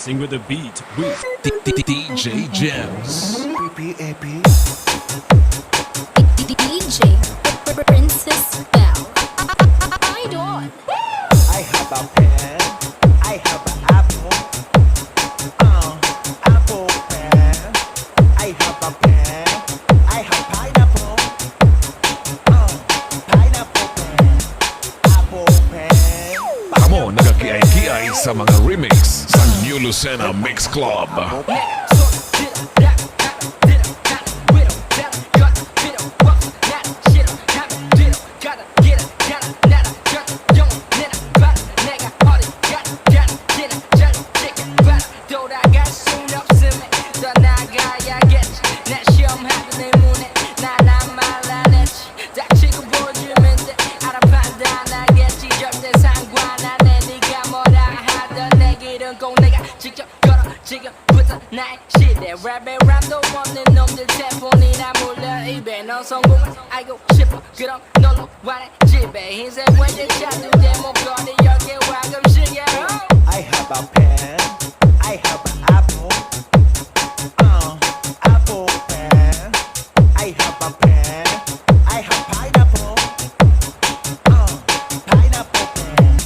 Dancing with the beat with DJ Gems. DJ Princess Bell. I don't. I have a pen, I have an apple, apple pen. I have a pen, I have pineapple, pineapple pen, apple pen. Kamo nagkakiay-kiay sa mga remix sa New Lucena Mix Club. 랩도 없는 놈들 태풍이나 몰려 입에 넌 성공은 알고 싶어 그럼 널로 와내 집에 인생 외제 차도 내 목걸이 여기 와 금식이야 I have a pen, I have an apple, apple pen. I have a pen, I have pineapple, pineapple pen,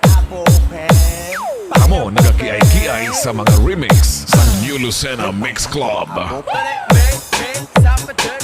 apple pen. Kamo nagkakiay-kiay sa mga remix sa New Lucena Mix Club. Make, stop it,